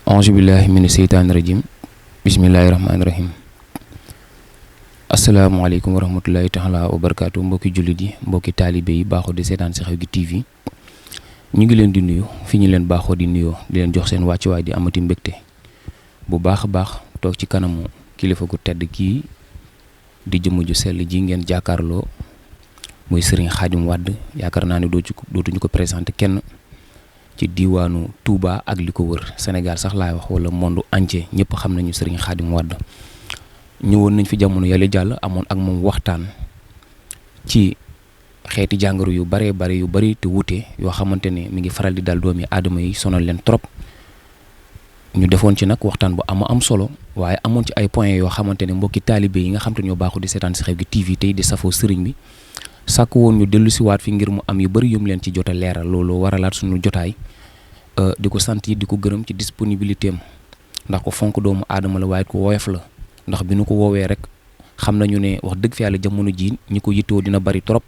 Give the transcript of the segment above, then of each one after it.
Auzubillahi mina seytaani rajim bismillahi rahmaani rahim asalaamaaleykum wa rahmatullahi taala wa barakaatu mbokki jullit yi mbokki taalibe yi baaxoo di seetaan ci Xew gi TV ñu ngi leen di nuyu fi ñu leen baaxoo di nuyoo di leen jox seen wàccuwaay di amati mbégte bu baax a baax toog ci kanamu kilifa gu tedd kii di jëmm ju sell ji ngeen jàkkaarloo muy Serigne Khadim Wade yaakaar naa ne dootuñu ko présenté kenn ci diwaanu Touba ak li ko wër Sénégal sax laay wax wala monde entier ñëpp xam nañu Serigne Khadim Wade ñëwoon nañ fi jamono yàlla jàll amoon ak moom waxtaan ci xeeti jàngoro yu bari te wuute yoo xamante ne mi ngi faral di dal doomi aadama yi sonal leen trop ñu defoon ci nag waxtaan bu am solo waaye amoon ci ay points yoo xamante ne mbokki taalibe yi nga xam te ñoo baaxu di seetaan ci Xew gi TV tey di safoo sëriñ bi sàkk woon ñu dellu siwaat fi ngir mu am yu bari yum leen ci jot a leeral loolu waralaat suñu jotaay di ko sant yi di ko gërëm ci disponibilité am ndax ko fonk doomu aadama la waaye ko woyof la ndax bi nu ko woowee rek xam nañu ne wax dëgg fi yàlla jamono ji ñi ko yittoo dina bari trop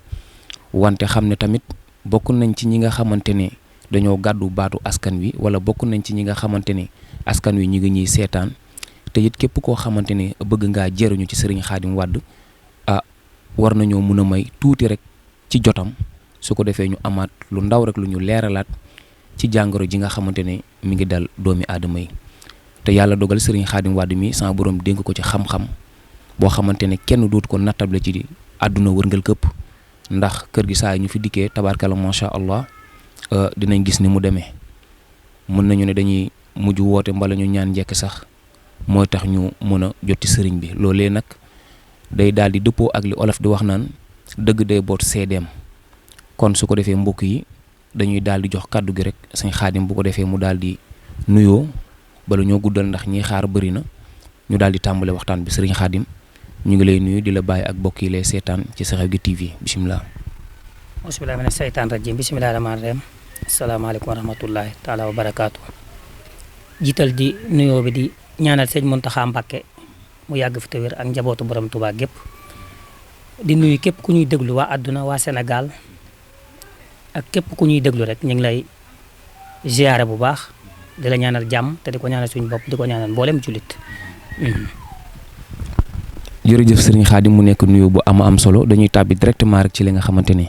wante xam ne tamit bokk nañ ci ñi nga xamante ne dañoo gàddu baatu askan wi wala bokk nañ ci ñi nga xamante ne askan wi ñi ngi ñuy seetaan te it képp koo xamante ne bëgg ngaa jëriñu ci Serigne Khadim Wade war nañoo mun a may tuuti rek ci jotam su ko defee ñu amaat lu ndaw rek lu ñu leeralaat ci jàngoro ji nga xamante ne mi ngi dal doomi aadama yi te yàlla dogal Serigne Khadim Wade mi sama borom dénk ko ci xam-xam boo xamante ne kenn dootu ko nattable ci àdduna wërngal këpp ndax kër gi saa yi ñu fi dikkee tabarkalla macha allah dinañ gis ni mu demee mën nañu ne dañuy mujj woote mbala ñu ñaan njekk sax mooy tax ñu mën a jotti sëriñ bi loolee nag day daal di dëppoo ak li olof di wax naan dëgg day boot seedeem kon su ko defee mbokk yi dañuy daal di jox kàddu gi rek sëñ Khadim bu ko defee mu daal di nuyoo bala ñoo guddal ndax ñi xaar bëri na ñu daal di tàmbale waxtaan bi sëriñ Khadim ñu ngi lay nuyu di la bàyyi ak bokk yi lay seetaan ci Xew gi TV bisimilah. bisimilah mina seytaan rajim bisimilah rahmaani rahim asalaamaaleykum wa rahmatullahi taala wa barakaatu. jiital di nuyoo bi di ñaanal sëñ Mountakha Mbacké mu yàgg fi te wér ak njabootu borom Touba gépp di nuyu képp ku ñuy déglu waa àdduna waa Sénégal ak képp ku ñuy déglu rek ñu ngi lay ziyaare bu baax di la ñaanal jàmm te di ko ñaanal suñu bopp di ko ñaanal mboolem jullit. jërëjëf Serigne Khadim mu nekk nuyu bu am solo dañuy tàbbi directement rek ci li nga xamante ne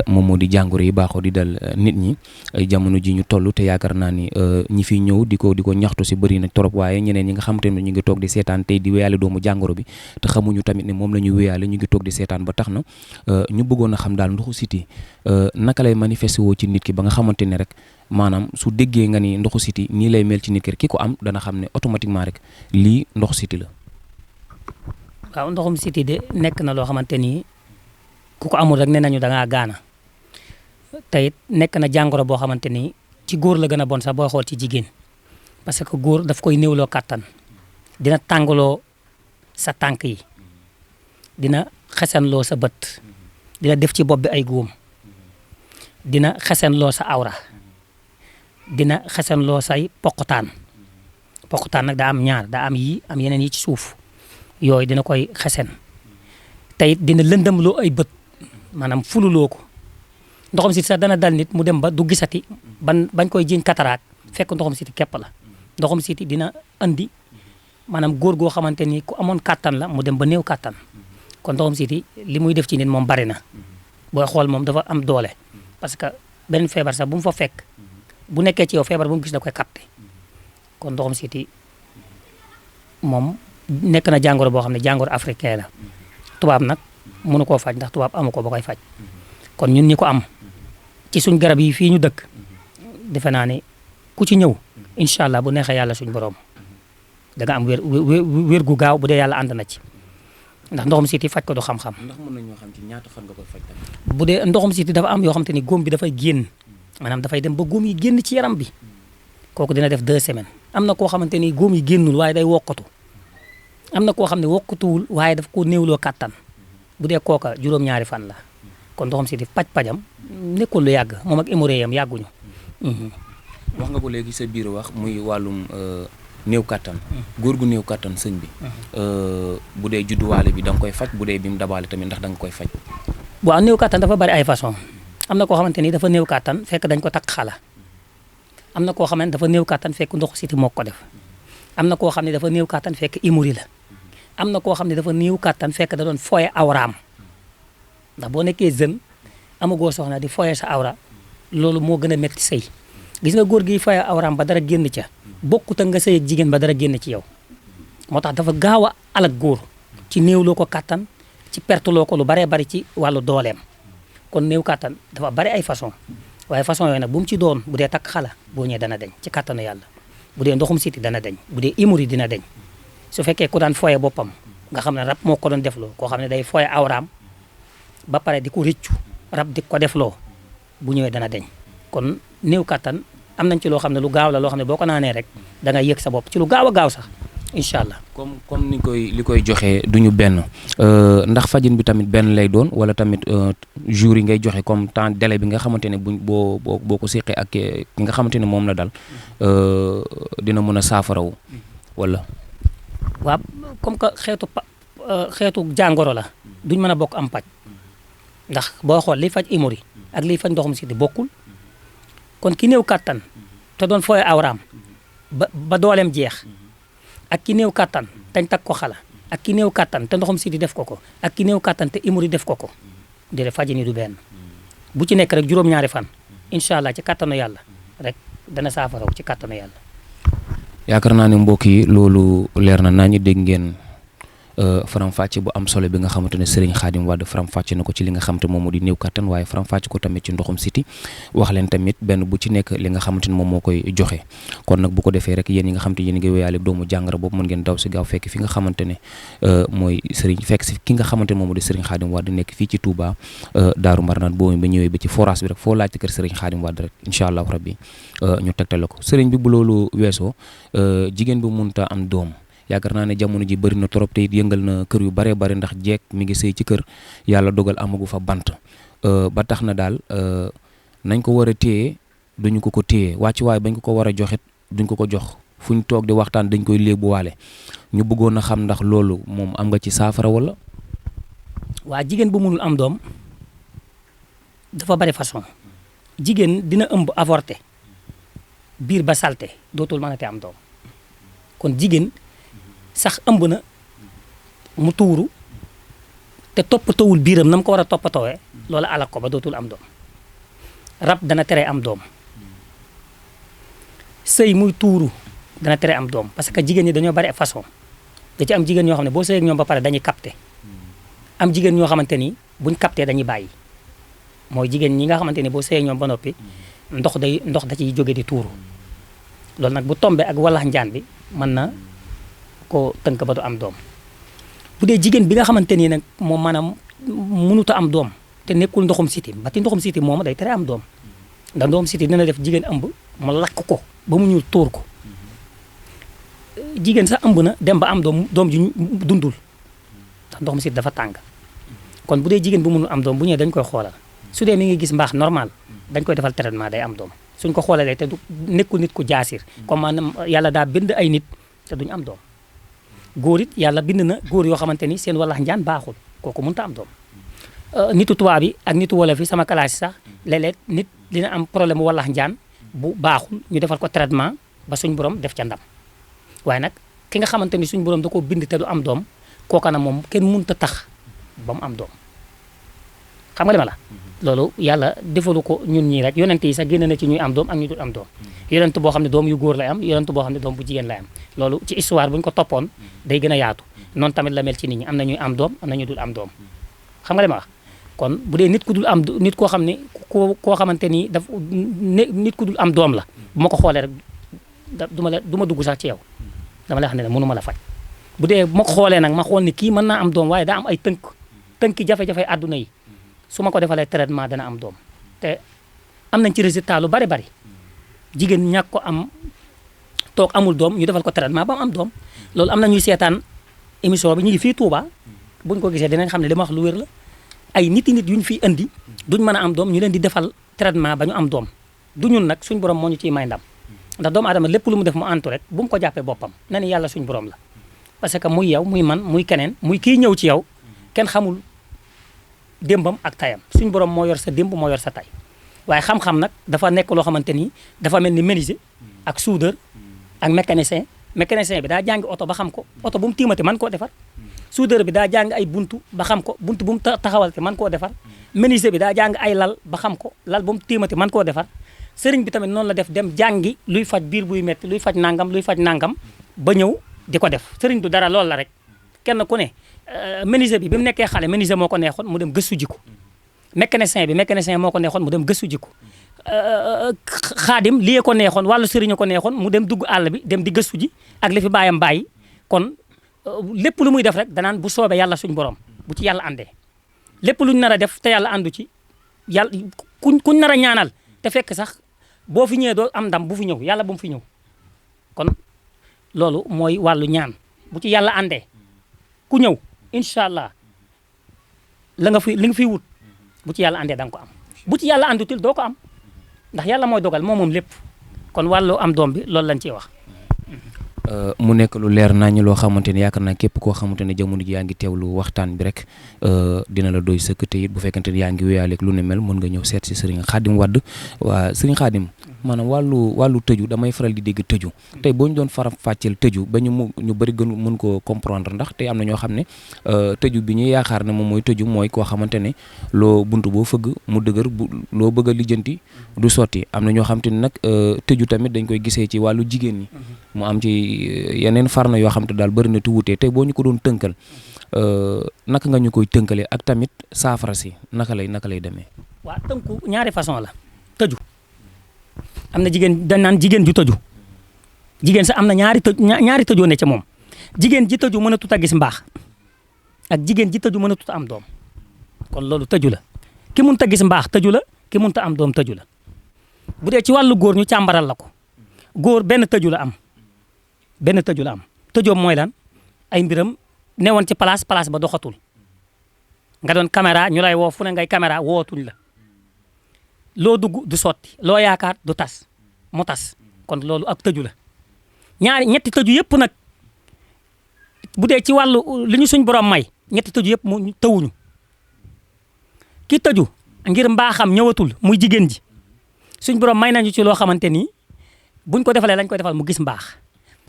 moom moo di jàngoro yi baaxoo di dal nit ñi jamono ji ñu toll te yaakaar naa ni ñi fiy ñëw di ko ñaxtu si bëri na trop waaye ñeneen ñi nga xamante ne ñu ngi toog di seetaan tey di wéyale doomu jàngoro bi te xamuñu tamit ne moom la ñu wéyale ñu ngi toog di seetaan ba tax na ñu bëggoon a xam daal ndoxu siti naka lay manifesté woo ci nit ki ba nga xamante ne rek maanaam su déggee nga ni ndoxu siti nii lay mel ci nit ki ko am dana xam ne automatiquement rek lii ndoxu siti la. waaw ndoxum siti de nekk na loo xamante ni ku ko amul rek nee nañu da ngaa gaana te it nekk na jàngoro boo xamante ni ci góor la gën a bon sax booy xool ci jigéen parce que góor daf koy néewloo kàttan dina tàngaloo sa tànk yi dina xesanloo sa bët dina def ci bopp bi ay góom dina xesanloo sa awra dina xesanloo say poqutaan nag daa am ñaar daa am yii am yeneen yi ci suuf yooyu dina koy xesen te it dina lëndëm loo ay bët maanaam fululoo ko ndoxam siti sax dana dal nit mu dem ba du gisati bañ koy jiñ cataracte fekk ndoxam siti képp la ndoxam siti dina andi maanaam góor goo xamante ni ku amoon kàttan la mu dem ba néew kàttan kon ndoxam siti li muy def ci nit moom bari na booy xool moom dafa am doole parce que benn feebar sax bu mu fa fekk bu nekkee ci yow feebar bu mu gis da koy capté kon ndoxam siti moom nekk na jàngoro boo xam ne jàngoro africain la tubaab nag mënu koo faj ndax tubaab amu ko ba koy faj kon ñun ñi ko am ci suñ garab yi fii ñu dëkk defe naa ne ku ci ñëw incha allah bu neexee yàlla suñ borom da nga am wér gu gaaw bu dee yàlla ànd na ci ndax ndoxum siti faj ko du xam-xam. ndax mën nañoo xam ci ñaata fan nga koy faj tamit. bu dee ndoxum siti dafa am yoo xam te ni góom bi dafay génn maanaam dafay dem ba góom yi génn ci yaram bi kooku dina def 2 semaines am na koo xamante ni góom yi génnul waaye day wokkatu am na koo xam ne wokkutuwul waaye daf ko néewloo kàttan bu dee kooka juróom-ñaari fan la kon ndoxam siti paj-pajam nekkul lu yàgg moom ak hémorroïde am yàgguñu. wax nga ko léegi sa biir wax muy wàllum néew kàttan góor gu néew kàttan sëñ bi bu dee judduwaale bi da nga koy faj bu dee bi mu dabaale tamit ndax da nga koy faj. waaw néew kàttan dafa bari ay façon am na koo xamante ni dafa néew kàttan fekk dañ ko takk xala am na koo xam ne dafa néew kàttan fekk ndoxu siti moo ko def am na koo xam ne dafa néew kàttan fekk imuri la am na koo xam ne dafa néew kàttan fekk da doon foye awraam ndax boo nekkee jeune amagoo soxna di foye sa awra loolu moo gën a métti sëy gis nga góor gi foye awraam ba dara génn ca bokkut ak nga sëy ak jigéen ba dara génn ci yow moo tax dafa gaaw a alak góor ci néew loo ko kàttan ci perte loo ko lu baree bari ci wàllu dooleem kon néew kàttan dafa bari ay façon waaye façon yooyu nag bu mu ci doon bu dee takk xala boo ñëwee dana deñ ci kàttanu yàlla bu dee ndoxum siti dana deñ bu dee imuri dina deñ su fekkee ku daan foye boppam nga xam ne rab moo ko doon defloo koo xam ne day foye awraam ba pare di ko rëccu rab di ko defloo bu ñëwee dana deñ kon néew kàttan am nañ ci loo xam ne lu gaaw la loo xam ne boo ko naanee rek da nga yëg sa bopp ci lu gaaw a gaaw sax incha allah. comme li koy joxe du ñu benn ndax fajin bi tamit benn lay doon wala tamit jour yi ngay joxe comme temps délai bi nga xamante ne boo ko séqee ak ki nga xamante ne moom la dal dina mën a saafarawu wala. waaw comme que xeetu jàngoro la duñ mën a bokk am paj ndax boo xool liy faj imori ak liy faj ndoxum siti bokkul kon ki néew kàttan te doon fooy awraam ba dooleem jeex ak ki néew kàttan tañ tag ko xala ak ki néew kàttan te ndoxum siti def ko ak ki néew kàttan te imori def ko déedéet faji ni du benn bu ci nekk rek juróom-ñaari fan incha allah ci kàttanu yàlla rek dana saafaraw ci kàttanu yàlla. yaakaar naa ne mbokk yi loolu leer na naa ñu dégg ngeen faram-fàcce bu am solo bi nga xamante ne Serigne Khadim Wade faram-fàcce na ko ci li nga xamante moom moo di néew kattan waaye faram-fàcce ko tamit ci ndoxum siti wax leen tamit benn bu ci nekk li nga xamante ne moom moo koy joxe kon nag bu ko defee rek yéen yi nga xamante yéen ngi wéyaale doomu jàngara boobu mën ngeen daw si gaaw fekk fi nga xamante ne mooy Serigne fekk si ki nga xamante ne moom moo di Serigne Khadim Wade nekk fii ci Touba Daaru Marnaan boobu ba ñëwee ba ci forage bi rek foo laajte kër Serigne Khadim Wade rek incha allah rabbi ñu tegtal ko Serigne bi bu loolu weesoo jigéen bi mënta am doom yaakaar naa ne jamono ji bëri na trop te it yëngal na kër yu baree bari ndax jeeg mi ngi sëy ci kër yàlla dogal amagu fa bant ba tax na daal nañ ko war a téye duñu ko téye wàcc waaye bañ ko war a joxit duñ ko jox fu ñu toog di waxtaan dañ koy léebu waale ñu bëggoon a xam ndax loolu moom am nga ci saafara wala. waa jigéen bu mënul am doom dafa bari façon jigéen dina ëmb avorté biir ba salte dootul mënate am doom kon jigéen sax ëmb na mu tuuru te toppatoowul biiram na mu ko war a toppatoowee loolu alak ko ba dootul am doom rab dana tere am doom sëy muy tuuru dana tere am doom parce que jigéen ñi dañoo bari façon da ci am jigéen ñoo xam ne boo sëy ak ñoom ba pare dañuy capté am jigéen ñoo xamante ni buñ capté dañuy bàyyi mooy jigéen ñi nga xamante ni boo sëy ak ñoom ba noppi ndox da ciy jóge di tuuru loolu nag bu tombé ak walax njaan bi mën na ko tënk ba du am doom bu dee jigéen bi nga xamante ni nag moom maanaam mënut a am doom te nekkul ndoxum siti ba ti ndoxum siti moom day tere am doom ndax ndoxum siti dina def jigéen ëmb mu lakk ko ba mu ñuul tóor ko jigéen sax ëmb na dem ba am doom ji dundul ndax ndoxum siti dafa tàng kon bu dee jigéen bu mënul am doom bu ñëwee dañ koy xoolal su dee mi ngi gis mbaax normal dañ koy defal traitement day am doom suñ ko xoolalee te du nekkul nit ku jaasir comme maanaam yàlla daa bind ay nit te duñ am doom góor it yàlla bind na góor yoo xamante ni seen walax njaan baaxul kooku mënut a am doom nitu tubaab yi ak nitu wolof yi sama classe sax léeg-léeg nit dina am problème mu walax njaan bu baaxul ñu defal ko traitement ba suñ borom def ca ndam waaye nag ki nga xamante ni suñ borom da koo bind te du am doom kooka na moom kenn mënut a tax ba mu am doom xam nga li ma la loolu yàlla defalu ko ñun ñii rek yonent yi sax génn na ci ñuy am doom ak ñu dul am doom yonent boo xam ne doom yu góor lay am yonent boo xam ne doom bu jigéen lay am loolu ci histoire bu ñu ko toppoon day gën a yaatu noonu tamit la mel ci nit ñi am na ñuy am doom am na ñu dul am doom xam nga li ma wax kon bu dee nit ku dul am nit koo xam ne koo xamante ni nit ku dul am doom la bu ma ko xoolee rek du ma dugg sax ci yow dama lay wax ne mënu ma la faj bu dee bu ma ko xoolee nag ma xool ni kii mën naa am doom waaye daa am ay tënki jafe-jafe àdduna yi su ma ko defalee traitement dana am doom te am nañ ci résultat lu bari bari jigéen ñàkk ko am toog amul doom ñu defal ko traitement ba mu am doom loolu am na ñuy seetaan émission bi ñu ngi fii Touba buñ ko gisee dinañ xam ne li ma wax lu wér la ay nit yu ñu fiy indi duñ mën a am doom ñu leen di defal traitement ba ñu am doom du ñun nag suñ borom moo ñu ciy may ndam ndax doomu aadama lépp lu mu def mu antu rek bu mu ko jàppee boppam na ni yàlla suñ borom la parce que muy yow muy man muy keneen muy kii ñëw ci yow kenn xamul démbam ak tayam suñ borom moo yor sa démb moo yor sa tay waaye xam-xam nag dafa nekk loo xamante ni dafa mel ni menuisier ak soudeur ak mécanicien bi daa jàngi oto ba xam ko oto bu mu tiimate mën koo defar soudeur bi daa jàng ay buntu ba xam ko buntu bu mu taxawal te mën koo defar menuisier bi daa jàng ay lal ba xam ko lal bu mu tiimate mën koo defar sëriñ bi tamit noonu la def dem jàngi luy faj biir buy metti luy faj nangam ba ñëw di ko def sëriñ du dara loolu la rek kenn ku ne menuisier bi mu nekkee xale menuisier moo ko neexoon mu dem gëstu ji ko mécanicien moo ko neexoon mu dem gëstu ji ko xaadim lii ko neexoon wàllu sëriñ ko neexoon mu dem dugg àll bi dem di gëstu ji ak li fi bàyyam bàyyi kon lépp lu muy def rek danaan bu soobee yàlla suñ borom bu ci yàlla àndee lépp luñ nar a def te yàlla àndu ci yàlla kuñ nar a ñaanal te fekk sax boo fi ñëwee doo am ndam bu fi ñëw yàlla bu mu fi ñëw kon loolu mooy wàllu ñaan bu ci yàlla àndee ku ñëw incha allah li nga fiy wut bu ci yàlla àndee da nga ko am bu ci yàlla àndutil doo ko am ndax yàlla mooy dogal moom lépp kon wàllu am doom bi loolu lañ ciy wax. mu nekk lu leer nañu loo xamante ne yaakaar naa képp koo xamante ne jamono ji yaa ngi teewlu waxtaan bi rek dina la doy sëkk te it bu fekkente ne yaa ngi wéyaaleeg lu ne mel mën nga ñëw seet si Serigne Khadim Wade waa Serigne Khadim maanaam wàllu tëju damay faral di dégg tëju tey boo ñu doon faram fàcceel tëju ba ñu bëri gën mën koo comprendre ndax tey am na ñoo xam ne tëju bi ñuy yaakaar ne moom mooy tëju mooy koo xamante ne loo buntu boo fëgg mu dëgër loo bëgg a lijjanti du sotti am na ñoo xamante ne nag tëju tamit dañ koy gisee ci wàllu jigéen ñi mu am ci yeneen farna yoo xam te daal bëri na tu wutee tey boo ñu ko doon tënkal naka nga ñu koy tënkale ak tamit saafara si naka lay demee. waa tënku ñaari façon la tëju am na jigéen dañ naan jigéen ju tëju jigéen sax am na ñaari tëjoo ne ca moom jigéen ji tëju mën a tut a gis mbaax ak jigéen ji tëju mën a tut a am doom kon loolu tëju la ki mënut a gis mbaax tëju la ki mënut a am doom tëju la bu dee ci wàllu góor ñu càmbaral la ko góor benn tëju la am tëjoom mooy lan ay mbiram newoon ci place ba doxatul nga doon caméra ñu lay woo fu ne ngay caméra wootuñ la loo dugg du sotti loo yaakaar du tas mu tas kon loolu ak tëju la ñetti tëju yëpp nag bu dee ci wàllu li ñu suñ borom may ñetti tëju yëpp mu tëwuñu ki tëju ngir mbaaxam ñëwatul muy jigéen ji suñ borom may nañu ci loo xamante ni buñ ko defalee lañ koy defal mu gis mbaax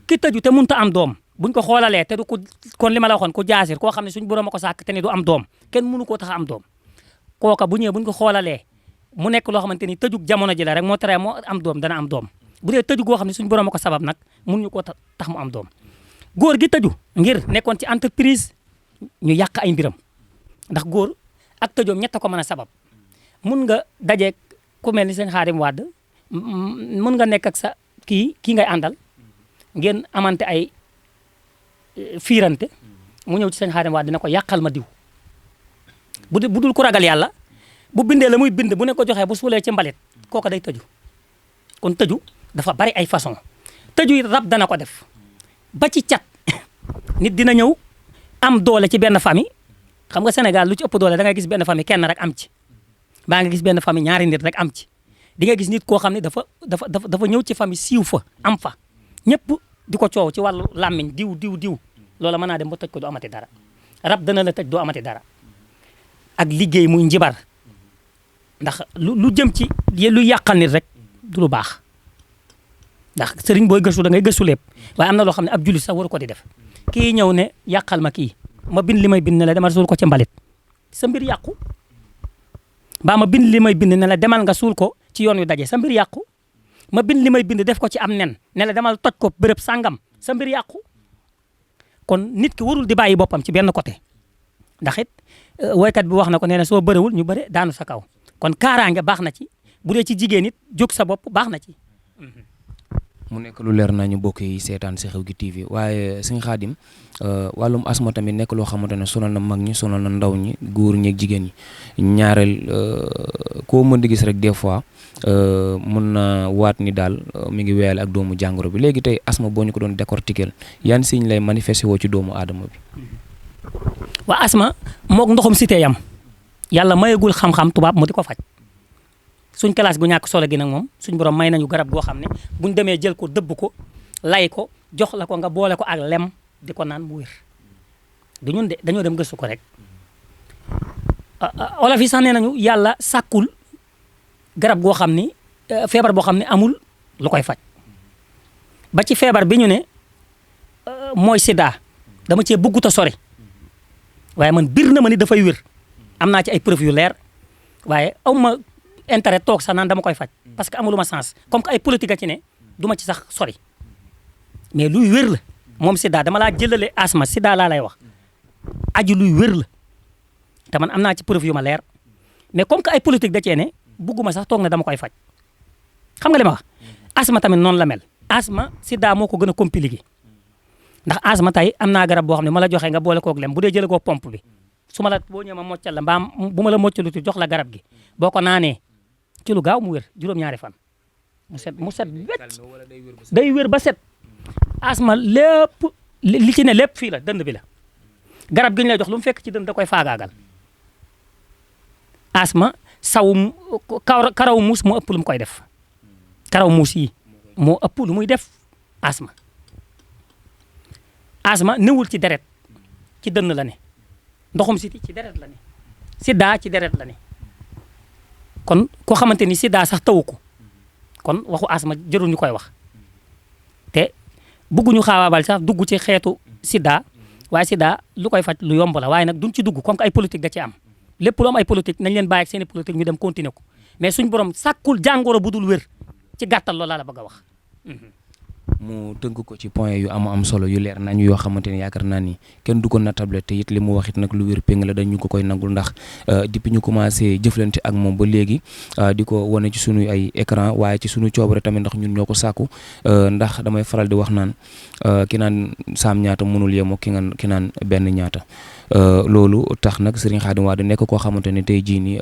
ki tëju te mënut a am doom buñ ko xoolalee te du ko kon li ma la waxoon ku jaasir koo xam ne suñ borom a ko sàkk te ni du am doom kenn mënu koo tax a am doom kooka bu ñëwee buñ ko xoolalee mu nekk loo xamante ni tëjug jamono ji la rek moo tere moo am doom dana am doom bu dee tëju goo xam ne suñ borom a ko sabab nag mënuñu koo tax mu am doom góor gi tëju ngir nekkoon ci entreprise ñu yàq ay mbiram ndax góor ak tëjoom ñett ko mën a sabab mun nga dajeeg ku mel ni sëñ Khadim Wade mun nga nekk ak sa kii ngay àndal ngeen amante ay fiirante mu ñëw ci sëñ Khadim Wade dina ko yàqal ma diw bu dul ku ragal yàlla bu bindee la muy bind bu ne ko joxee bu suulee ci mbalit kooka day tëju kon tëju dafa bari ay façon tëju rab dana ko def ba ci cat nit dina ñëw am doole ci benn famille xam nga Sénégal lu ci ëpp doole da ngay gis benn famille kenn rek am ci baa nga gis benn famille ñaari nit rek am ci di nga gis nit koo xam ne dafa ñëw ci famille siiw fa am fa ñëpp di ko coow ci wàllu làmmiñ diw loola mën naa dem ba tëj ko du amati dara rab dana la tëj doo amati dara ak liggéey muy njibar ndax lu jëm ci lu yàqal nit rek du lu baax ndax sëriñ booy gëstu da ngay gëstu lépp waaye am na loo xam ne ab jullit sax waru ko di def kii ñëw ne yàqal ma kii ma bind li may bind ne la demal suul ko ci mbalit sa mbir yàqu mbaa ma bind li may bind ne la demal nga suul ko ci yoon yu daje sa mbir yàqu ma bind li may bind def ko ci am nen ne la demal toj ko béréb sàngam sa mbir yàqu kon nit ki warul di bàyyi boppam ci benn côté ndax it woykat bi wax na ko nee na soo bëriwul ñu bëre daanu sa kaw kon kaaraange baax na ci bu dee ci jigéen it jóg sa bopp baax na ci. mu nekk lu leer nañu bokk yi seetaan si Xew gi TV waaye sëñ Khadim wàllum asma tamit nekk loo xamante ne sonal na mag ñi sonal na ndaw ñi góor ñi ak jigéen ñi ñaareel koo mën di gis rek des fois mun na waat ni daal mi ngi weyal ak doomu jàngoro bi léegi tey asma boo ñu ko doon décortiquer yan signe lay manifesté woo ci doomu aadama bi. waa asma moog ndoxum cité yam yàlla mayagul xam-xam tubaab mu di ko faj. suñ classe gu ñàkk solo gi nag moom suñ borom may nañu garab goo xam ne buñ demee jël ko dëbb ko lay ko jox la ko nga boole ko ak lem di ko naan mu wér du ñun de dañoo dem gëstu ko rek olof yi sax nee nañu yàlla sàkkul garab goo xam ni feebar boo xam ne amul lu koy faj ba ci feebar bi ñu ne mooy sida dama cee bëggut a sori waaye man bir na ma ni dafay wér am naa ci ay preuve yu leer waaye aw ma intérêt toog sax naan dama koy faj parce que amuluma sens comme que ay politique a ci ne du ma ci sax sori mais luy wér la moom sida dama laa jëlale asma sida laa lay wax aju luy wér la te man am naa ci preuve yu ma leer mais comme que ay politique da cee ne bugguma sax toog na dama koy faj xam nga li ma wax asma tamit noonu la mel asma sida moo ko gën a compliqué ndax asma tey am naa garab boo xam ne ma la joxee nga boole koog lem bu dee jëlee koo pompe bi su ma la boo ñëwee ma moccal la mbaam bu ma la moccalu jox la garab gi boo ko naanee ci lu gaaw mu wér juróom-ñaari fan mu set wecc day wér ba set asma lépp li ci ne lépp fii la dënd bi la garab gi ñu lay jox lu mu fekk ci dënd da koy faagaagal asma sawum karaw muus moo ëpp lu mu koy def karaw muus yi moo ëpp lu muy def asma newul ci deret ci dënn la ne ndoxum siti ci deret la ne sida ci deret la ne kon koo xamante ni sida sax tawu ko kon waxu asma jërul ñu koy wax te bëgguñu xaawaabal sax dugg ci xeetu sida waaye sida lu koy faj lu yomb la waaye nag duñ ci dugg comme que ay politique da ci am lépp lu am ay politique nañ leen bàyyi ak seen i politique ñu dem continuer ko mais suñ borom sàkkul jàngoro bu dul wér ci gàttal loolu laa la bëgg a wax. mu tënk ko ci point yu am solo yu leer nañu yoo xamante ne yaakaar naa ni kenn du ko natable te it li mu wax it nag lu wér péng la dañu ko koy nangul ndax depuis ñu commencé jëflante ak moom ba léegi di ko wane ci sunu ay écran waaye ci sunu coobare tamit ndax ñun ñoo ko sàkku ndax damay faral di wax naan ki naan saam ñaata mënul yemoo ki naan benn ñaata. loolu tax nag Serigne Khadim Wade nekk koo xamante ne tey jii nii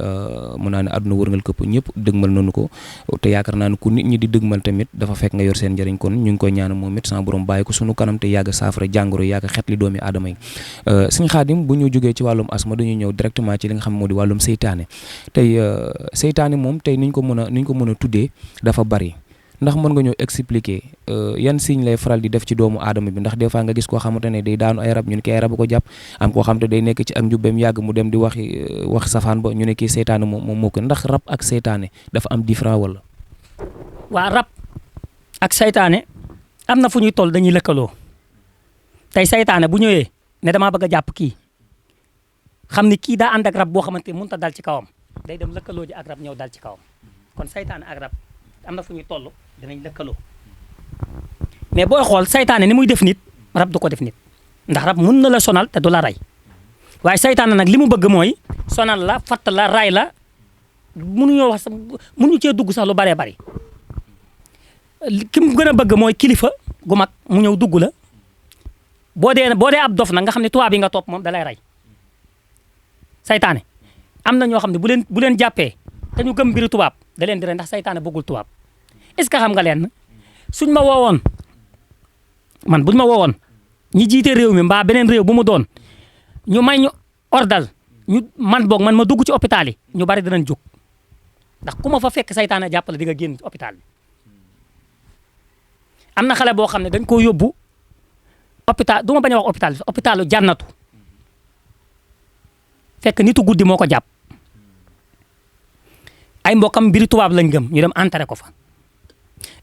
mun naa ne àdduna wërngal këpp ñëpp dëgmal nañu ko te yaakaar naa ne ku nit ñi di dëgmal tamit dafa fekk nga yor seen njëriñ kon ñu ngi koy ñaan moom it sama borom bàyyi ko sunu kanam te yàgg saafara jàngoro yàgg xet li doomi aadama yi Serigne Khadim bu ñu jógee ci wàllum asma dañuy ñëw directement ci li nga xam moo di wàllum seytaane tey seytaane moom tey niñ ko mën a tuddee dafa bari ndax mën nga ñëw expliquer yan signe lay faral di def ci doomu aadama bi ndax des fois nga gis koo xamante ne day daanu ay rab ñu ne kii ay rab ko jàpp am koo xamante day nekk ci ak njubbeem yàgg mu dem di wax safaan ba ñu ne kii seytaane moom moo ko ndax rab ak seytaane dafa am différent wala. waa rab ak seytaane am na fu ñuy toll dañuy lëkkaloo tey seytaane bu ñëwee ne damaa bëgg a jàpp kii xam ni kii daa ànd ak rab boo xamante ni mënut a dal ci kawam day dem lëkkaloo ji ak rab ñëw dal ci kawam kon seytaane ak rab am na fu ñuy toll dinañ lëkkaloo mais booy xool saytaane ni muy def nit rab du ko def nit ndax rab mun na la sonal te du la rey waaye saytaane nag li mu bëgg mooy sonal la fatt la ray la mënuñoo wax sax mënuñu cee dugg sax lu baree bari ki mu gën a bëgg mooy kilifa gu mag mu ñëw dugg la boo dee ab dof nag nga xam ne tubaab yi nga topp moom da lay rey saytaane am na ñoo xam ne bu leen jàppee te ñu gëm mbiri tubaab da leen di rey ndax saytaane bëggul tubaab est-ce que xam nga leen suñ ma woowoon man buñ ma woowoon ñi jiite réew mi mbaa beneen réew bu mu doon ñu may ñu ordal man ma dugg ci hôpital yi ñu bari dinañ jóg ndax ku ma fa fekk saytaane jàppale di nga génn hôpital bi am na xale boo xam ne dañ koo yóbbu hôpital du ma bañ a wax hôpital bi hôpitalu jànnatu fekk nitu guddi moo ko jàpp ay mbokkam mbiri tubaab lañ gëm ñu dem enterré ko fa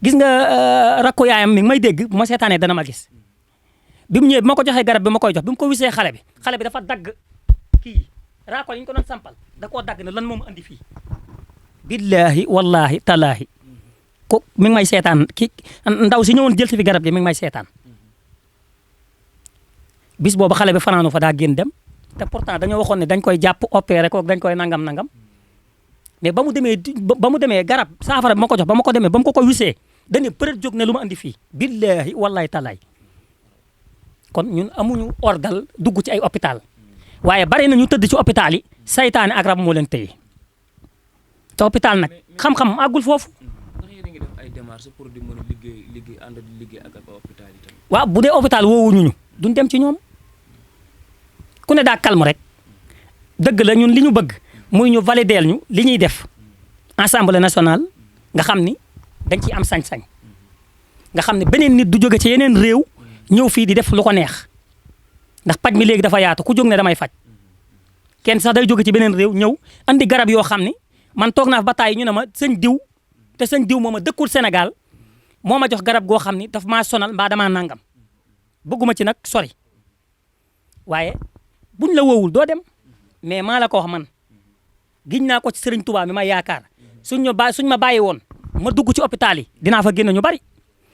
gis nga rakku yaayam mi ngi may dégg bu ma seetaanee dana ma gis bi mu ñëwee bi ma ko joxee garab bi ma koy jox bi mu ko wisee xale bi dafa dagg kii raakol yi ñu ko doon sampal da koo dagg ne lan moom andi fii billahi wallahi talaahi ko mi ngi may seetaan ki ndaw si ñëwoon jël si fi garab gi mi ngi may seetaan bis boobu xale bi fanaanu fa daa génn dem te pourtant dañoo waxoon ne dañ koy jàpp opéré ko dañ koy nangam mais ba mu demee garab saafara bi ma ko jox ba mu ko wisee dañu peut-être jóg ne lu ma andi fii billahi wallahi talaay kon ñun amuñu ordal dugg ci ay hôpital waaye bari na ñu tëdd ci hôpital yi saytaane ak rab moo leen téye te hôpital nag xam-xam àggul foofu. ndax yéen a ngi def ay démarches pour di mën a liggéey ànd di liggéey ak hôpital yi tamit. waaw bu dee hôpital woowuñu ñu duñ dem ci ñoom ku ne daa calme rek dëgg la ñun li ñu bëgg muy ñu valideel ñu li ñuy def Assemblée nationale nga xam ni dañ ciy am sañ-sañ nga xam ne beneen nit du jóge ci yeneen réew ñëw fii di def lu ko neex ndax paj mi léegi dafa yaatu ku jóg ne damay faj kenn sax day jóge ci beneen réew ñëw andi garab yoo xam ni man toog naa ba taay ñu ne ma sëñ diw te sëñ diw mooma dëkkul Sénégal moo ma jox garab goo xam ni daf maa sonal mbaa damaa nangam bëgguma ci nag sori waaye buñ la woowul doo dem mais maa la ko wax man giñ naa ko ci Serigne Touba mi ma yaakaar suñ ma bàyyi woon ma dugg ci hôpital yi dinaa fa génne ñu bari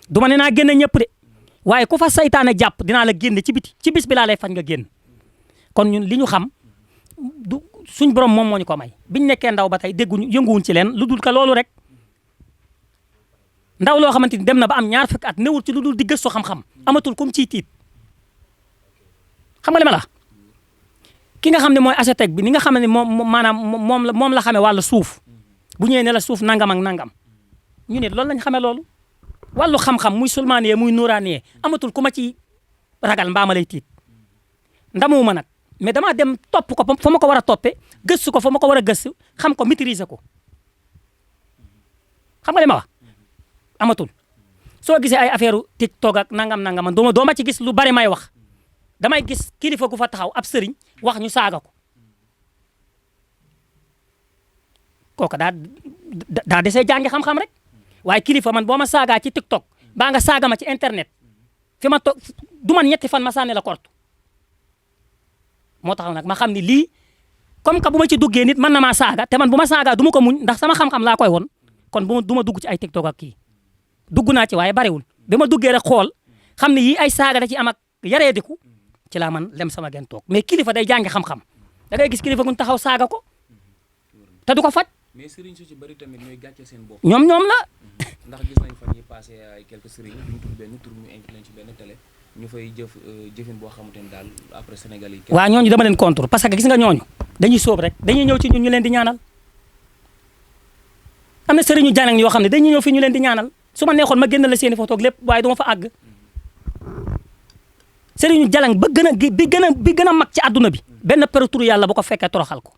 du ma ne naa génne ñëpp de waaye ku fa saytaane jàpp dinaa la génne ci biti ci bis bi laa lay faj nga génn kon ñun li ñu xam du suñ borom moom moo ñu ko may biñ nekkee ndaw ba tey dégguñu yënguwuñ ci leen lu dul ka loolu rek ndaw loo xamante ni dem na ba am ñaar fukki at newul ci lu dul di gëstu xam-xam amatul kum ciy tiit xam nga li ma la ki nga xam ne mooy architecte bi ni nga xam ne maanaam moom la xamee wàllu suuf bu ñëwee ne la suuf nangam ak nangam ñu ne loolu lañ xamee loolu wàllu xam-xam muy sulmaaniyee muy nuuraaniyee amatul ku ma ci ragal mbaa ma lay tiit ndamuwuma nag mais damaa dem topp ko fa ma ko war a toppee gëstu ko fa ma ko war a gëstu xam ko maîtriser ko xam nga li ma wax amatul soo gisee ay affaire TikTok ak nangam man doo ma ci gis lu bari may wax damay gis kilifa gu fa taxaw ab sëriñ wax ñu saaga ko kooka daa desee jàngi xam-xam rek waaye kilifa man boo ma saagaa ci TikTok baa nga saaga ma ci internet fi ma toog du man ñetti fan ma sànni la korte moo tax nag ma xam ni lii comme que bu ma ci duggee nit mën na maa saaga te man bu ma saagaa du ma ko muñ ndax sama xam-xam laa koy won kon du ma dugg ci ay TikTok ak kii dugg naa ci waaye bariwul bi ma duggee rek xool xam ne yii ay saaga da ci am ak yaree diku ci laa man lem sama gen toog mais kilifa day jàngi xam-xam da ngay gis kilifa gu taxaw saaga ko te du ko faj. mais sëriñ su ci bari tamit ñooy gàcce seen bopp. ñoom la. ndax gis nañ fan yi passé ay quelques sëriñ duñ tudd benn tur ñu invité leen ci benn télé ñu fay jëfin boo xamante ni daal après Sénégal yi. waaw ñooñu dama leen contre parce que gis nga ñooñu dañuy sóob rek dañuy ñëw ci ñun ñu leen di ñaanal am na sëriñu jànang yoo xam ne dañuy ñëw fi ñu leen di ñaanal su ma neexoon ma génn la seeni photo ak lépp waaye du ma fa àgg sëriñu jalang bi gën a mag ci àdduna bi benn perturu yàlla bu ko fekkee toroxal ko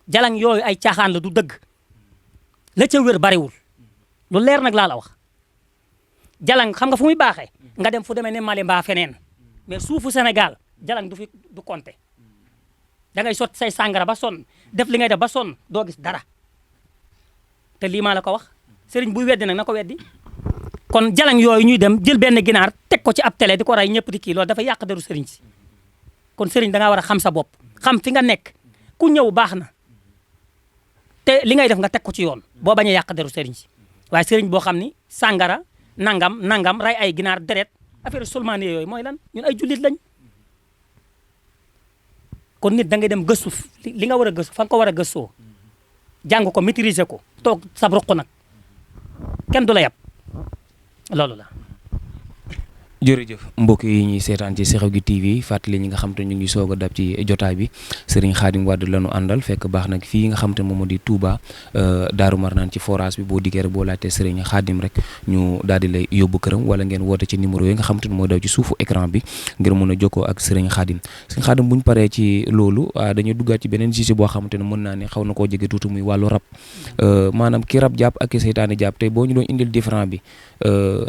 jalang yooyu ay caaxaan la du dëgg la ca wér bariwul lu leer nag laa la wax jalang xam nga fu muy baaxee nga dem fu demee ne Mali mbaa feneen mais suufu Sénégal jalang du compter da ngay sot say sàngara ba sonn def li ngay def ba sonn doo gis dara te lii maa la ko wax sëriñ buy weddi nag na ko weddi kon jalang yooyu ñuy dem jël benn ginaar teg ko ci ab télé di ko rey ñëpp di kii loolu dafa yàq deru sëriñ si kon sëriñ da ngaa war a xam sa bopp xam fi nga nekk ku ñëw baax na te li ngay def nga teg ko ci yoon boo bañ a yàq deru sëriñ si waaye sëriñ boo xam ni sàngara nangam rey ay ginaar deret affaire sulmaane yooyu mooy lan ñun ay jullit lañ kon nit da ngay dem gëstu li nga war a gëstu fa nga ko war a gëstoo jàng ko maîtriser ko toog sab ruq nag kenn du la yab loolu la. jërëjëf mbokk yi ñuy seetaan ci Xew gi TV fàttali ñi nga xam te ñu ngi soog a dab ci jotaay bi Serigne Khadim Wade la ñu àndal fekk baax nag fii nga xam te moom moo di Touba Daaru Marnaan ci forage bi boo dikkee rek boo laajtee Serigne Khadim rek ñu daal di lay yóbbu këram wala ngeen woote ci numéro yi nga xam te moo daw ci suufu écran bi ngir mën a jokkoo ak Serigne Khadim Serigne Khadim bu ñu paree ci loolu dañuy duggaat ci beneen sujet boo xamante ne mën naa ne xaw na koo jege tuuti muy wàllu rab maanaam ki rab jàpp ak ki seytaane jàpp tey boo ñu doon indil différent bi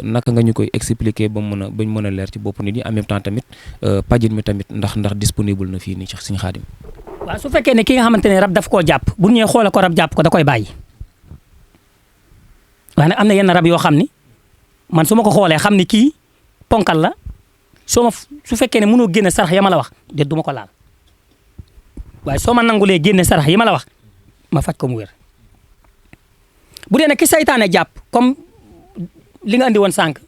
naka nga ñu koy expliquer ba mën a leer ci bopp nit ñi en même temps tamit pajin mi tamit ndax disponible na fii nii ci Serigne Khadim. waaw su fekkee ne ki nga xamante ne rab daf koo jàpp bu ñëwee xoole ko rab jàpp ko da koy bàyyi waaye nag am na yenn rab yoo xam ni man su ma ko xoolee xam ni kii ponkal la su fekkee ne mënoo génne sarax ya ma la wax de du ma ko laal waaye soo ma nangulee génne sarax yi ma la wax ma faj ko mu wér bu dee nag ki saytaane jàpp comme li nga andi woon sànq.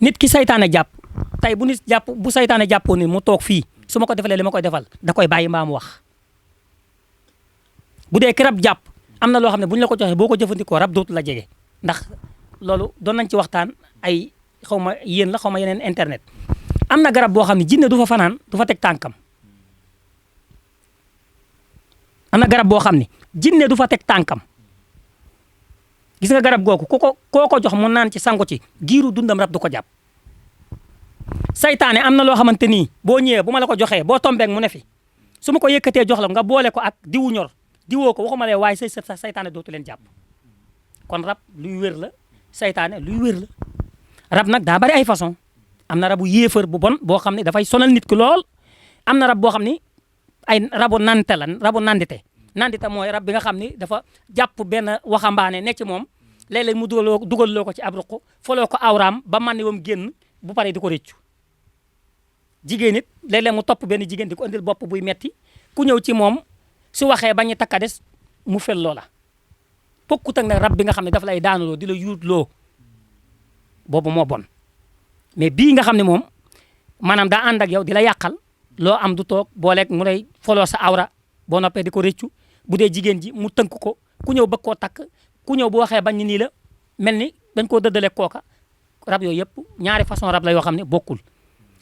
nit ki saytaane jàpp tey bu saytaane jàppoo ni mu toog fii su ma ko defalee li ma koy defal da koy bàyyi mbaa mu wax bu dee ki rab jàpp am na loo xam ne bu ñu la ko joxee boo ko jëfandikoo rab dootu la jege ndax loolu doon nañ ci waxtaan ay xaw ma yéen la xaw ma yeneen internet am na garab boo xam ne jinne du fa fanaan du fa teg tànkam am na garab boo xam ne jinne du fa teg tànkam gis nga garab googu koo ko jox mu naan ci sangu ci giiru dundam rab du ko jàpp saytaane am na loo xamante ni boo ñëwee bu ma la ko joxee boo tombeek mu ne fi su ma ko yëkkatee jox la nga boole ko ak diwu ñor diwoo ko waxuma lee waaye saytaane dootu leen jàpp kon rab luy wér la saytaane luy wér la rab nag daa bari ay façon am na rabu yéefar bu bon boo xam ne dafay sonal nit ki lool am na rab boo xam ni ay rabu nante la rabu nandite nandita mooy rab bi nga xam ni dafa jàpp benn waxambaane ne ci moom léeg-léeg mu dugaloo ko ci ab ruq foloo ko awraam ba man ni wam génn bu paree di ko rëccu jigéen it léeg-léeg mu topp benn jigéen di ko indil bopp buy metti ku ñëw ci moom su waxee bañu takka des mu fel loola bokkut ak nag rab bi nga xam ne daf lay daanuloo di la yuutloo boobu moo bon mais bii nga xam ne moom maanaam daa ànd ak yow di la yàqal loo am du toog booleeg mu lay foloo sa awra boo noppee di ko rëccu bu dee jigéen ji mu tënk ko ku ñëw bëgg koo takk ku ñëw bu waxee bañ ni nii la mel ni dañ koo dëddale kooka rab yooyu yëpp ñaari façon rab la yoo xam ne bokkul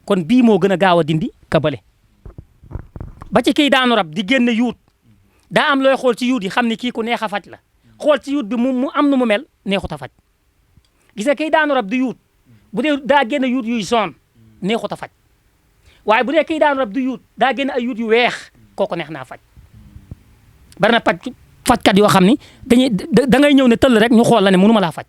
kon bii moo gën a gaaw a dindi ka bële ba ci kii daanu rab di génn yuut daa am looy xool ci yuut yi xam ni kii ku neex a faj la xool ci yuut bi mu am nu mu mel neexut a faj gis nga kii daanu rab di yuut bu dee daa génn yuut yuy zone neexut a faj waaye bu dee kii daanu rab di yuut daa génn ay yuut yu weex kooku neex naa faj bari na fajkat yoo xam ni da ngay ñëw ne tëll rek ñu xool la ne mënu ma laa faj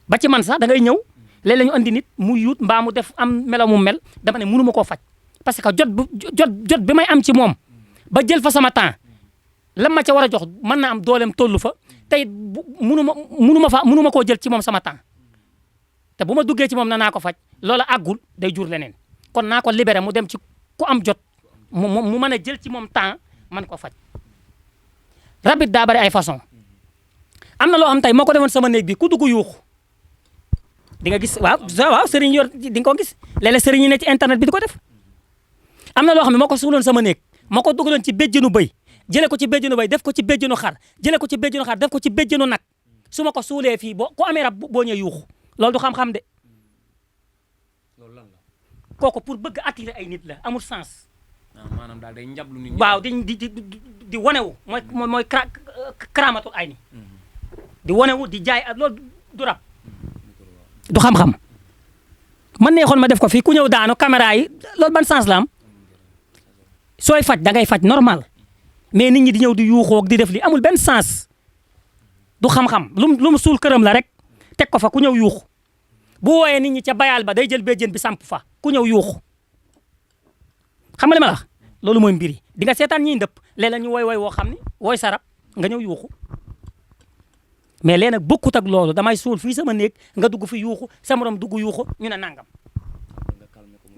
ba ci man sax da ngay ñëw léeg-léeg ñu andi nit mu yuut mbaa mu def am melo mu mel dama ne mënu ma koo faj parce que jot bi may am ci moom ba jël fa sama temps lan ma ca war a jox mën naa am dooleem tollu fa tey mënu ma koo jël ci moom sama temps te bu ma duggee ci moom naa ko faj loola àggul day jur leneen kon naa ko libéré mu dem ci ku am jot mu mën a jël ci moom temps man ko faj rabit daa bari ay façon am na loo xam tey moo ko defoon sama néeg bi ku dugg yuuxu di nga gis waaw sëriñ yor di nga ko gis léeg-léeg sëriñ yi ne ci internet bi di ko def am na loo xam ne moo ko suuloon sama néeg moo ko dugaloon ci béjjënu bëy jëlee ko ci béjjënu bëy def ko ci béjjënu xar jëlee ko ci béjjënu xar def ko ci béjjënu nag su ma ko suulee fii ku amee rab boo ñëwee yuuxu loolu du xam-xam de kooku pour bëgg attirer ay nit la amul sens. maanaam daal day njablu nit ñi. waaw di wanewu mooy karaamatul ay ni di wanewu di jaay ak loolu du rab du xam-xam man neexoon ma def ko fii ku ñëw daanu caméra yi loolu ban sens la am sooy faj da ngay faj normal mais nit ñi di ñëw di yuuxoo di def li amul benn sens du xam-xam lu mu suul këram la rek teg ko fa ku ñëw yuuxu bu wooyee nit ñi ca bayal ba day jël béjjén bi samp fa ku ñëw yuuxu xam nga li ma la wax loolu mooy mbir yi di nga seetaan ñiy ndëpp léeg-léeg ñu woy woo xam ni wooy sarab nga ñëw yuuxu mais léegi nag bokkut ak loolu damay suul fii sama néeg nga dugg fi yuuxu sa morom dugg yuuxu ñu ne nangam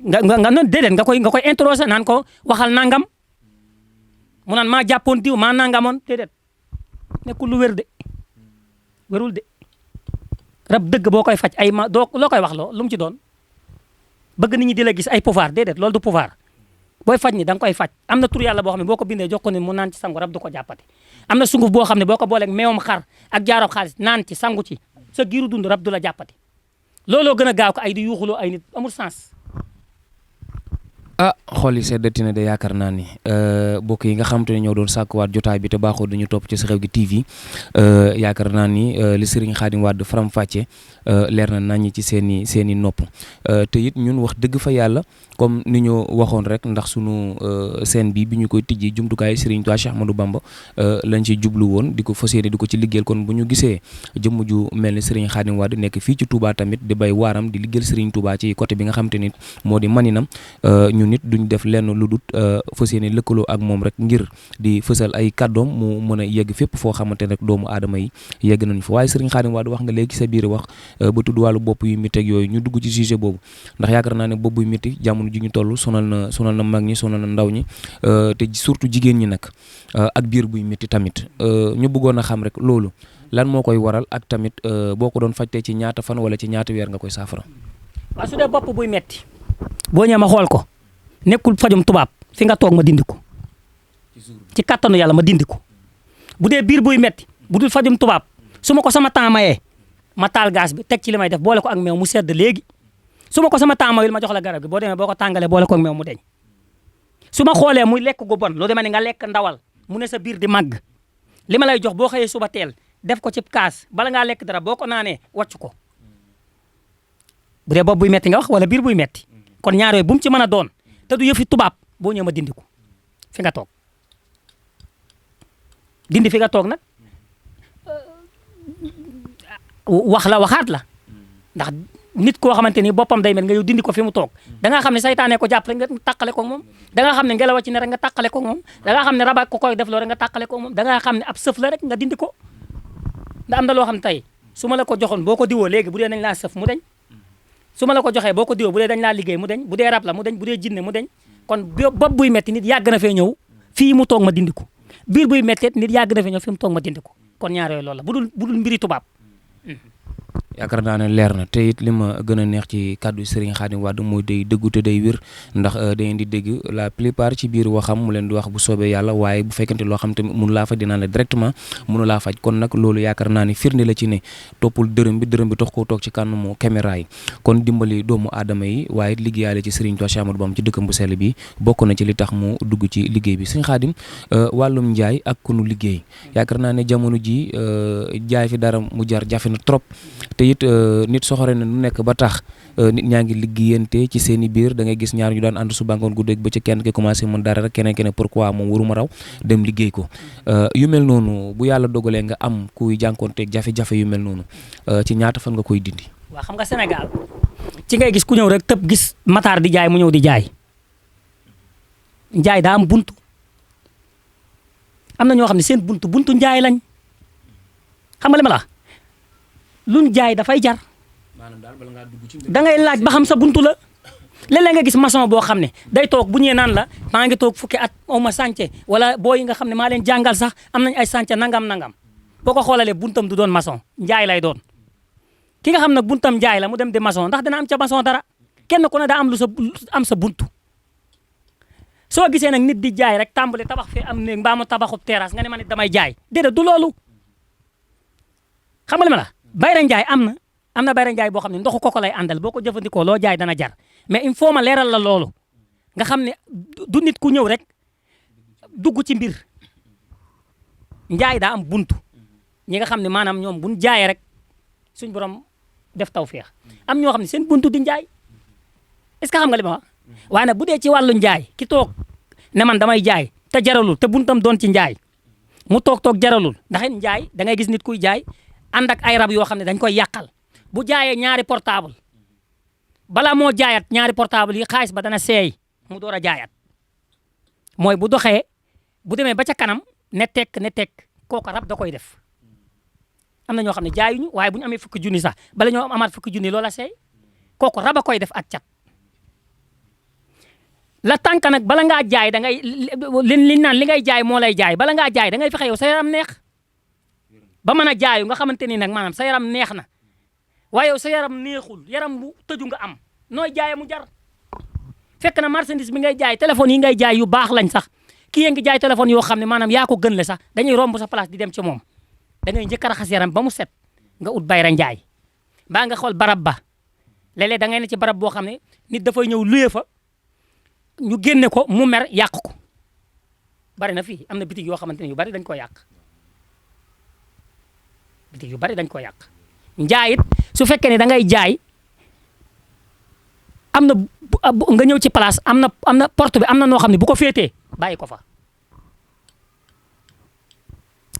nga noon déedéet nga koy introsé naan ko waxal nangam mu naan maa jàppoon diw maa nangamoon déedéet nekkul lu wér de wérul de rab dëgg boo koy faj ay ma doo loo koy wax lu mu ci doon bëgg nit ñi di la gis ay pouvoir déedéet loolu du pouvoir booy faj ni da nga koy faj am na tur yàlla boo xam ne boo ko bindee jox ko ne mu naan ci sangu rab du ko jàppate am na sunguf boo xam ne boo ko booleeg meewam xar ak jaaroob xaalis naan ci sangu ci sa giiru dund rab du la jàppate looloo gën a gaaw ko ay di yuuxuloo ay nit amul sens. xool yi seddati na de yaakaar naa ni mbokk yi nga xamante ne ñoo doon sàkkuwaat jotaay bi te baaxoo dañu topp ci Xew gi TV yaakaar naa ni li Serigne Khadim Wade faram-fàcce leer na naññi ci seen i nopp te it ñun wax dëgg fa yàlla comme ni ñu waxoon rek ndax sunu scène bi ñu koy tijji jumtukaay Serigne Touba Cheikh Ahmadou Bamba lañ ci jublu woon di ko fas yéene di ko ci liggéeyal kon bu ñu gisee jëmm ju mel ni Serigne Khadim Wade nekk fii ci Touba tamit di bay waaram di liggéeyal Serigne Touba ci côté bi nga xamante ni moo di maninam nit duñ def lenn lu dut fas yéene lëkkaloo ak moom rek ngir di fësal ay kàddoom mu mën a yegg fépp foo xamante ne rek doomu aadama yi yegg nañu fa waaye Serigne Khadim Wade wax nga léegi sa biir wax ba tudd wàllu bopp yu métti ak yooyu ñu dugg ci sujet boobu ndax yaakaar naa ne bopp yu métti jamono ji ñu toll sonal na mag ñi sonal na ndaw ñi te surtout jigéen ñi nag ak biir buy métti tamit ñu bëggoon a xam rek loolu lan moo koy waral ak tamit boo ko doon fajtee ci ñaata fan wala ci ñaata weer nga koy saafara. waaw su dee bopp buy métti boo ñëwee ma xool ko nekkul fajum tubaab fi nga toog ma dindi ko ci kattanu yàlla ma dindi ko bu dee biir buy metti bu dul fajum tubaab su ma ko sama temps mayee ma taal gaz bi teg ci li may def boole ko ak meew mu sedd léegi su ma ko sama temps mayul ma jox la garab gi boo demee boo ko tàngalee boole ko ak meew mu deñ su ma xoolee muy lekk gu bon loo demee ni nga lekk ndawal mu ne sa biir di màgg li ma lay jox boo xëyee suba teel def ko ci kaas bala ngaa lekk dara boo ko naanee wàcc ko bu dee bopp buy metti nga wax wala biir buy metti kon ñaar yooyu bu mu ci mën a doon te du yëfi tubaab boo ñëwee ma dindi ko fi nga toog dindi fi nga toog nag wax la waxaat la ndax nit koo xamante ni boppam day mel nga yow dindi ko fi mu toog da nga xam ne saytaane ko jàpp rek nga tàqale ko moom da nga xam ne ngelaw ci ne rek nga tàqale ko moom da nga xam ne raba ko koy def loo rek nga tàqale ko moom da nga xam ne ab sëf la rek nga dindi ko da am na loo xam ne tey su ma la ko joxoon boo ko diwoo léegi bu dee dañ laa sëf mu deñ su ma la ko joxee boo ko diwoo bu dee dañ laa liggéey mu deñ bu dee rab la mu deñ bu dee jinne mu deñ kon bopp buy metti nit yàgg na fee ñëw fii mu toog ma dindi ko biir buy metti nit yàgg na fee ñëw fii mu toog ma dindi ko kon ñaar yooyu loolu la bu dul mbiri tubaab yaakaar naa ne leer na te it li ma gën a neex ci kàddu Serigne Khadim Wade mooy day dëggu te day wér ndax da ngeen di dégg la plupart ci biir waxam mu leen di wax bu soobee yàlla waaye bu fekkente loo xam tamit mënu laa faj dinaa la directement mënu laa faj kon nag loolu yaakaar naa ne firnde la ci ne toppul dërëm bi tax koo toog ci kanamu caméra yi kon dimbali doomu aadama yi waaye it liggéeyaale ci Serigne Touba Cheikh Ahmadou Bamba ci dëkkam bu sell bi bokk na ci li tax mu dugg ci liggéey bi Serigne Khadim wàllum njaay ak kunu liggéey yaakaar naa ne jamono ji jaay fi dara mu jar jafe na trop te it nit soxore na nu nekk ba tax nit ñaa ngi liggéeyante ci seen i biir da ngay gis ñaar ñu daan ànd suba ngoon guddeeg ba ci kenn ki commencé mën dara rek keneen pourquoi moom waruma raw dem liggéey ko yu mel noonu bu yàlla dogalee nga am kuy jànkoonteeg jafe-jafe yu mel noonu ci ñaata fan nga koy dindi. waaw xam nga Sénégal ci ngay gis ku ñëw rek tëb gis Matar di jaay mu ñëw di jaay njaay daa am buntu am na ñoo xam ne seen buntu njaay lañ xam nga li ma la luñ jaay dafay jar da ngay laaj ba xam sa buntu la léeg-léeg nga gis maçon boo xam ne day toog bu ñëwee naan la maa ngi toog fukki at aw ma sànce wala booy yi nga xam ne maa leen jàngal sax am nañ ay sànce nangam boo ko xoolalee buntam du doon maçon njaay lay doon ki nga xam nag buntam njaay la mu dem di maçon ndax dina am ca maçon dara kenn ku ne daa am sa buntu soo gisee nag nit di jaay rek tàmbali tabax fee am néeg mbaa mu tabaxub terrasse nga ne ma nit damay jaay déedéet du loolu xam nga li ma la bayra njaay am na bayra njaay boo xam ne ndoxu koko lay àndal boo ko jëfandikoo loo jaay dana jar mais il faut ma leeral la loolu nga xam ne du nit ku ñëw rek dugg ci mbir njaay daa am buntu ñi nga xam ne maanaam ñoom buñ jaayee rek suñ borom def tawfeex am ñoo xam ne seen buntu di njaay est-ce que xam nga li ma wax waaye nag bu dee ci wàllu njaay ki toog ne man damay jaay te jaralul te buntam doon ci njaay mu toog jaralul ndax it njaay da ngay gis nit kuy jaay ànd ak ay rab yoo xam ne dañ koy yàqal bu jaayee ñaari portable bala moo jaayat ñaari portable yi xaalis ba dana seey mu door a jaayat mooy bu doxee bu demee ba ca kanam ne tekk kooku rab da koy def am na ñoo xam ne jaayuñu waaye bu ñu amee fukki junni sax bala ñoo amaat fukki junni loola seey kooku rab a koy def ak cat la tànk nag bala ngaa jaay da ngay liñ naan li ngay jaay moo lay jaay bala ngaa jaay da ngay fexe yow sa yaram neex ba mën a jaayu nga xamante ni nag maanaam sa yaram neex na waaye yow sa yaram neexul yaram bu tëju nga am nooy jaayee mu jar fekk na marchandise bi ngay jaay téléphone yi ngay jaay yu baax lañ sax kii yee ngi jaay téléphone yoo xam ne maanaam yaa ko gën le sax dañuy romb sa place di dem ci moom da ngay njëkk a raxas yaram ba mu set nga ut bayra njaay mbaa nga xool barab ba léeg-léeg da ngay ne ci barab boo xam ne nit dafay ñëw luye fa ñu génne ko mu mer yàq ko bari na fii am na bitig yoo xamante ne yu bari dañ ko yàq bitig yu bari dañ ko yàq njaay it su fekkee ne da ngay jaay am na nga ñëw ci place am na porte bi am na noo xam ne bu ko féetee bàyyi ko fa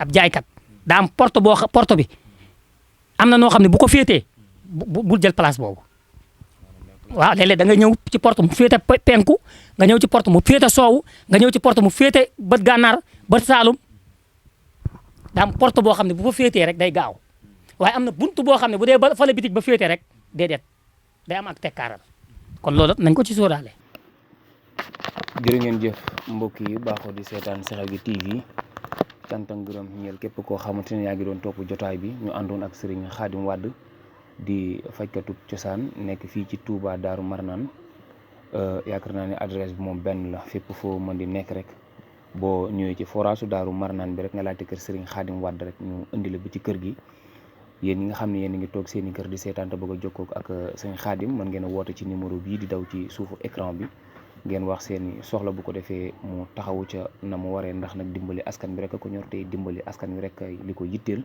ab jaaykat daa am porte bi am na noo xam ne bu ko féetee bul jël place boobu waaw léeg-léeg da nga ñëw ci porte mu féete penku nga ñëw ci porte mu féete soowu nga ñëw ci porte mu féete bët gànnaar bët saalum daa am porte boo xam ne bu fa féetee rek day gaaw waaye am na buntu boo xam ne bu dee ba fa la bitig ba féete rek déedéet day am ak tekkaaral kon loolu nañ ko ci sóoraale. jërë ngeen jëf mbokk yi baaxoo di seetaan Sekhawgui TV cant ak ngërëm ñeel képp koo xamante ne yaa ngi doon topp jotaay bi ñu àndoon ak Serigne Khadim Wade di fajkatu cosaan nekk fii ci Touba Daaru Marnaan yaakaar naa ne adresse bi moom benn la fépp foo mën di nekk rek boo ñëwee ci forage Daaru Marnaan bi rek nga laajte kër Serigne Khadim Wade rek ñu indi la bi ci kër gi. yéen ñi nga xam ne yéen a ngi toog seen i kër di seetaan te bëgg a jokkoo ak sëñ Khadim mën ngeen a woote ci numéro bii di daw ci suufu écran bi ngeen wax seen soxla bu ko defee mu taxawu ca na mu waree ndax nag dimbali askan bi rek a ko ñor tey dimbali askan wi rek li ko yitteel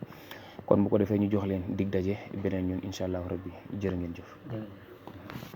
kon bu ko defee ñu jox leen dig daje beneen ñun incha allah rabbi jërë ngeen jëf.